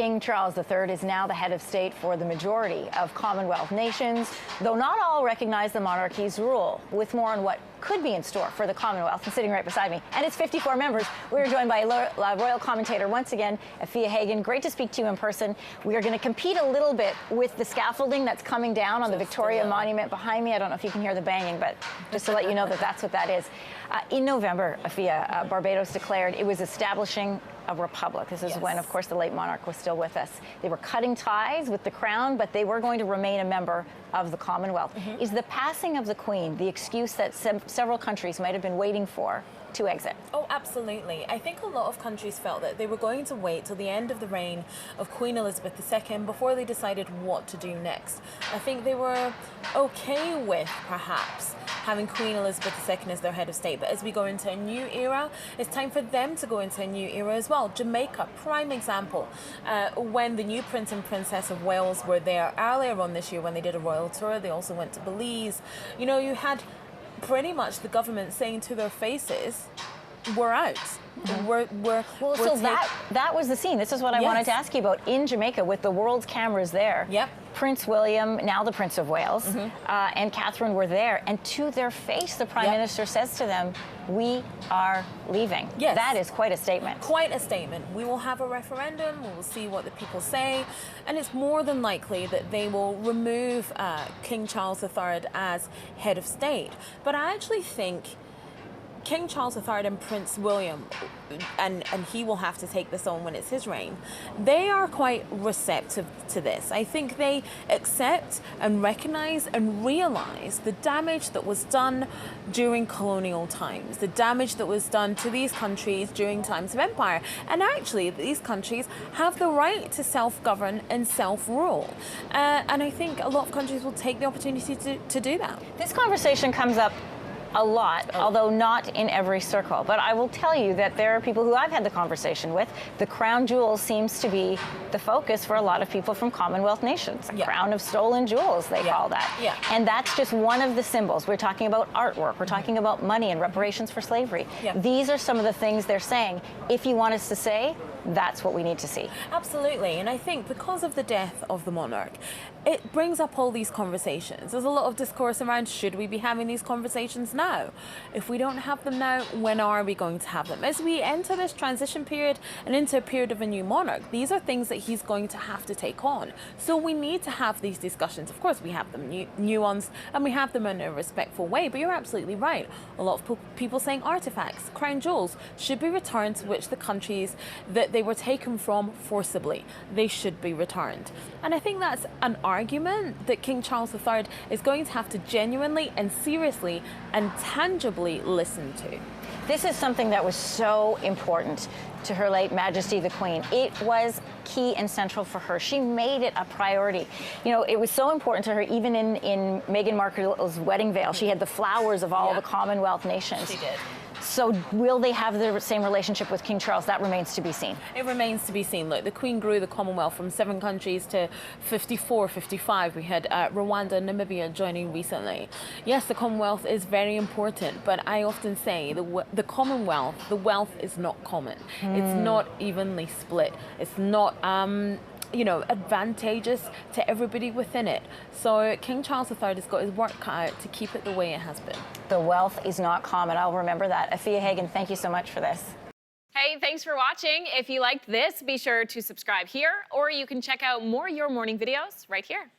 King Charles III is now the head of state for the majority of Commonwealth nations, though not all recognize the monarchy's rule. With more on what could be in store for the Commonwealth, and sitting right beside me, and its 54 members, we are joined by royal commentator once again, Afia Hagan. Great to speak to you in person. We are going to compete a little bit with the scaffolding that's coming down on the Victoria Monument behind me. I don't know if you can hear the banging, but just to let you know that that's what that is. In November, Afia, Barbados declared it was establishing a republic. This is when, of course, the late monarch was still with us. They were cutting ties with the crown, but they were going to remain a member of the Commonwealth. Is the passing of the Queen the excuse that several countries might have been waiting for to exit? Oh, absolutely. I think a lot of countries felt that they were going to wait till the end of the reign of Queen Elizabeth II before they decided what to do next. I think they were okay with, perhaps, having Queen Elizabeth II as their head of state, but as we go into a new era, it's time for them to go into a new era as well. Jamaica, prime example, when the new Prince and Princess of Wales were there earlier on this year when they did a royal tour. They also went to Belize. You know, you had pretty much the government saying to their faces, we're out. We're so that was the scene. This is what I wanted to ask you about. In Jamaica, with the world's cameras there, Prince William, now the Prince of Wales, and Catherine were there, and to their face, the Prime Minister says to them, we are leaving. That is quite a statement. Quite a statement. We will have a referendum, we will see what the people say, and it's more than likely that they will remove King Charles III as head of state. But I actually think King Charles III and Prince William, and he will have to take this on when it's his reign, they are quite receptive to this. I think they accept and recognize and realize the damage that was done during colonial times, the damage that was done to these countries during times of empire. And actually, these countries have the right to self-govern and self-rule. And I think a lot of countries will take the opportunity to do that. This conversation comes up a lot, although not in every circle. But I will tell you that there are people who I've had the conversation with. The crown jewel seems to be the focus for a lot of people from Commonwealth nations. A crown of stolen jewels, they call that. And that's just one of the symbols. We're talking about artwork. We're talking about money and reparations for slavery. These are some of the things they're saying. If you want us to say, that's what we need to see. Absolutely. And I think because of the death of the monarch, it brings up all these conversations. There's a lot of discourse around, should we be having these conversations now? If we don't have them now, when are we going to have them? As we enter this transition period and into a period of a new monarch, these are things that he's going to have to take on. So we need to have these discussions. Of course, we have them nuanced and we have them in a respectful way, but you're absolutely right. A lot of people saying artifacts, crown jewels should be returned to which the countries that they were taken from forcibly, they should be returned. And I think that's an argument that King Charles III is going to have to genuinely and seriously and tangibly listen to. This is something that was so important to Her late Majesty the Queen. It was key and central for her. She made it a priority. You know, it was so important to her, even in Meghan Markle's wedding veil. She had the flowers of all the Commonwealth nations. She did. So will they have the same relationship with King Charles? That remains to be seen. It remains to be seen. Look, the Queen grew the Commonwealth from 7 countries to 54, 55. We had Rwanda and Namibia joining recently. Yes, the Commonwealth is very important, but I often say the Commonwealth, the wealth is not common. It's not evenly split. It's not you know, advantageous to everybody within it. So King Charles III has got his work cut out to keep it the way it has been. The wealth is not common. I'll remember that. Afia Hagan, thank you so much for this. Hey, thanks for watching. If you liked this, be sure to subscribe here, or you can check out more Your Morning videos right here.